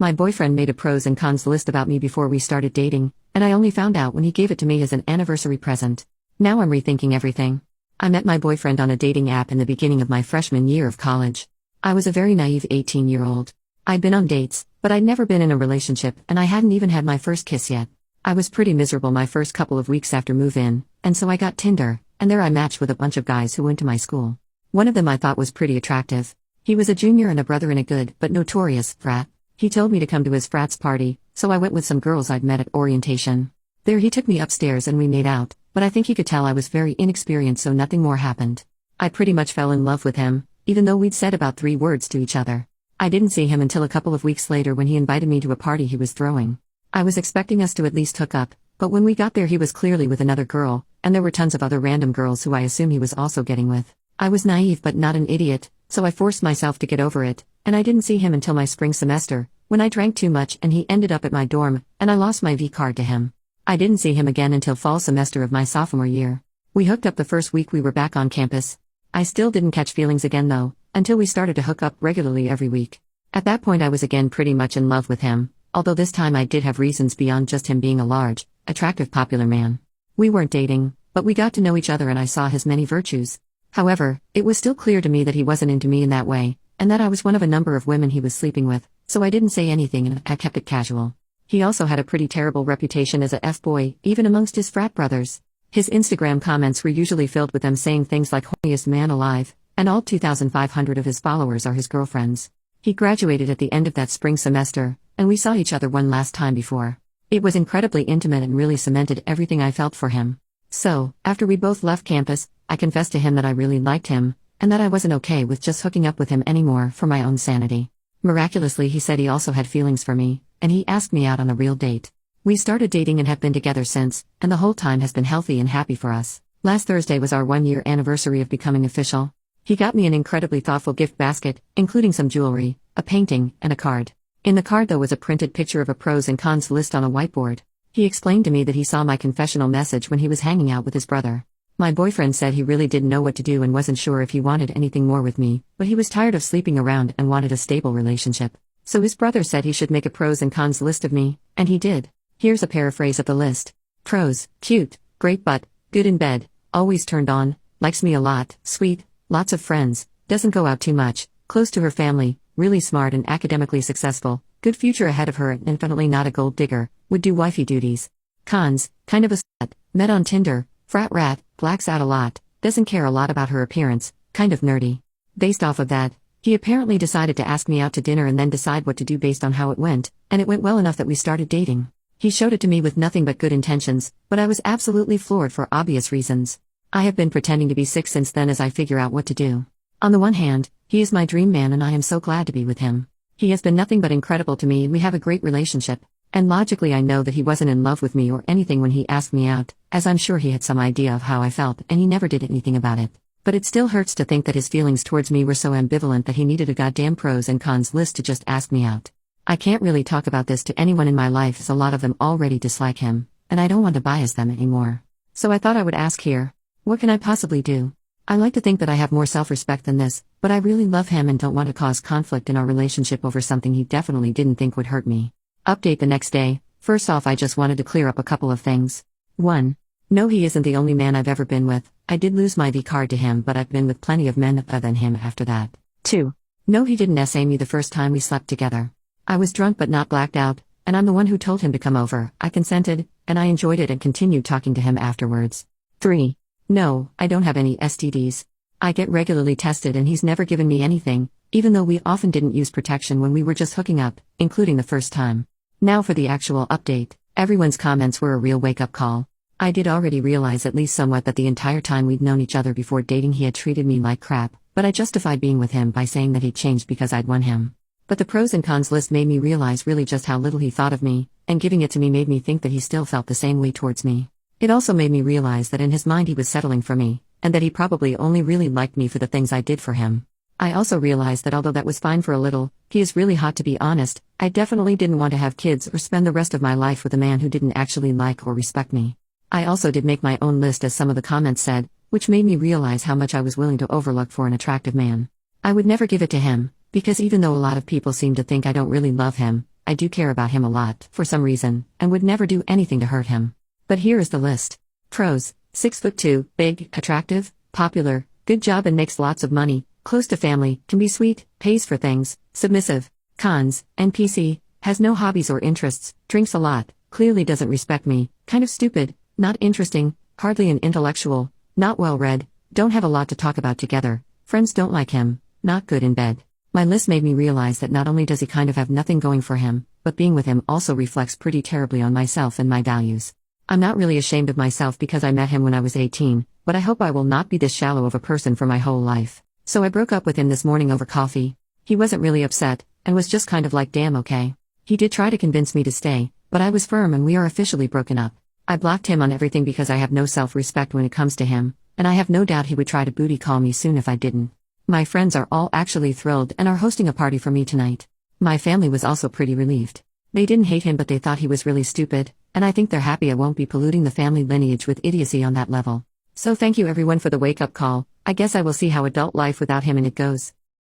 My boyfriend made a pros and cons list about me before we started dating, and I only found out when he gave it to me as an anniversary present. Now I'm rethinking everything. I met my boyfriend on a dating app in the beginning of my freshman year of college. I was a very naive 18-year-old. I'd been on dates, but I'd never been in a relationship, and I hadn't even had my first kiss yet. I was pretty miserable my first couple of weeks after move-in, and so I got Tinder, and there I matched with a bunch of guys who went to my school. One of them I thought was pretty attractive. He was a junior and a brother in a good, but notorious, frat. He told me to come to his frat's party, so I went with some girls I'd met at orientation. There he took me upstairs and we made out, but I think he could tell I was very inexperienced, so nothing more happened. I pretty much fell in love with him, even though we'd said about 3 words to each other. I didn't see him until a couple of weeks later when he invited me to a party he was throwing. I was expecting us to at least hook up, but when we got there he was clearly with another girl, and there were tons of other random girls who I assume he was also getting with. I was naive but not an idiot, so I forced myself to get over it, and I didn't see him until my spring semester, when I drank too much and he ended up at my dorm, and I lost my V card to him. I didn't see him again until fall semester of my sophomore year. We hooked up the first week we were back on campus. I still didn't catch feelings again though, until we started to hook up regularly every week. At that point I was again pretty much in love with him, although this time I did have reasons beyond just him being a large, attractive popular man. We weren't dating, but we got to know each other and I saw his many virtues. However, it was still clear to me that he wasn't into me in that way, and that I was one of a number of women he was sleeping with, so I didn't say anything and I kept it casual. He also had a pretty terrible reputation as a F-boy, even amongst his frat brothers. His Instagram comments were usually filled with them saying things like "horniest man alive," and all 2,500 of his followers are his girlfriends. He graduated at the end of that spring semester, and we saw each other one last time before. It was incredibly intimate and really cemented everything I felt for him. So, after we both left campus, I confessed to him that I really liked him, and that I wasn't okay with just hooking up with him anymore for my own sanity. Miraculously he said he also had feelings for me, and he asked me out on a real date. We started dating and have been together since, and the whole time has been healthy and happy for us. Last Thursday was our 1-year anniversary of becoming official. He got me an incredibly thoughtful gift basket, including some jewelry, a painting, and a card. In the card though was a printed picture of a pros and cons list on a whiteboard. He explained to me that he saw my confessional message when he was hanging out with his brother. My boyfriend said he really didn't know what to do and wasn't sure if he wanted anything more with me, but he was tired of sleeping around and wanted a stable relationship. So his brother said he should make a pros and cons list of me, and he did. Here's a paraphrase of the list. Pros: cute, great butt, good in bed, always turned on, likes me a lot, sweet, lots of friends, doesn't go out too much, close to her family, really smart and academically successful, good future ahead of her and definitely not a gold digger, would do wifey duties. Cons: kind of a slut, met on Tinder, frat rat, blacks out a lot, doesn't care a lot about her appearance, kind of nerdy. Based off of that, he apparently decided to ask me out to dinner and then decide what to do based on how it went, and it went well enough that we started dating. He showed it to me with nothing but good intentions, but I was absolutely floored for obvious reasons. I have been pretending to be sick since then as I figure out what to do. On the one hand, he is my dream man and I am so glad to be with him. He has been nothing but incredible to me and we have a great relationship. And logically I know that he wasn't in love with me or anything when he asked me out, as I'm sure he had some idea of how I felt and he never did anything about it. But it still hurts to think that his feelings towards me were so ambivalent that he needed a goddamn pros and cons list to just ask me out. I can't really talk about this to anyone in my life as a lot of them already dislike him, and I don't want to bias them anymore. So I thought I would ask here. What can I possibly do? I like to think that I have more self-respect than this, but I really love him and don't want to cause conflict in our relationship over something he definitely didn't think would hurt me. Update the next day. First off, I just wanted to clear up a couple of things. 1. No, he isn't the only man I've ever been with. I did lose my V card to him, but I've been with plenty of men other than him after that. 2. No, he didn't SA me the first time we slept together. I was drunk but not blacked out, and I'm the one who told him to come over. I consented, and I enjoyed it and continued talking to him afterwards. 3. No, I don't have any STDs. I get regularly tested and he's never given me anything, even though we often didn't use protection when we were just hooking up, including the first time. Now for the actual update. Everyone's comments were a real wake-up call. I did already realize at least somewhat that the entire time we'd known each other before dating he had treated me like crap, but I justified being with him by saying that he'd changed because I'd won him. But the pros and cons list made me realize really just how little he thought of me, and giving it to me made me think that he still felt the same way towards me. It also made me realize that in his mind he was settling for me, and that he probably only really liked me for the things I did for him. I also realized that although that was fine for a little, he is really hot to be honest. I definitely didn't want to have kids or spend the rest of my life with a man who didn't actually like or respect me. I also did make my own list as some of the comments said, which made me realize how much I was willing to overlook for an attractive man. I would never give it to him, because even though a lot of people seem to think I don't really love him, I do care about him a lot, for some reason, and would never do anything to hurt him. But here is the list. Pros: 6'2", big, attractive, popular, good job and makes lots of money, close to family, can be sweet, pays for things, submissive. Cons: NPC, has no hobbies or interests, drinks a lot, clearly doesn't respect me, kind of stupid, not interesting, hardly an intellectual, not well read, don't have a lot to talk about together, friends don't like him, not good in bed. My list made me realize that not only does he kind of have nothing going for him, but being with him also reflects pretty terribly on myself and my values. I'm not really ashamed of myself because I met him when I was 18, but I hope I will not be this shallow of a person for my whole life. So I broke up with him this morning over coffee. He wasn't really upset, and was just kind of like, damn, okay. He did try to convince me to stay, but I was firm and we are officially broken up. I blocked him on everything because I have no self-respect when it comes to him, and I have no doubt he would try to booty call me soon if I didn't. My friends are all actually thrilled and are hosting a party for me tonight. My family was also pretty relieved. They didn't hate him but they thought he was really stupid, and I think they're happy I won't be polluting the family lineage with idiocy on that level. So thank you everyone for the wake-up call. I guess I will see how adult life without him and it goes.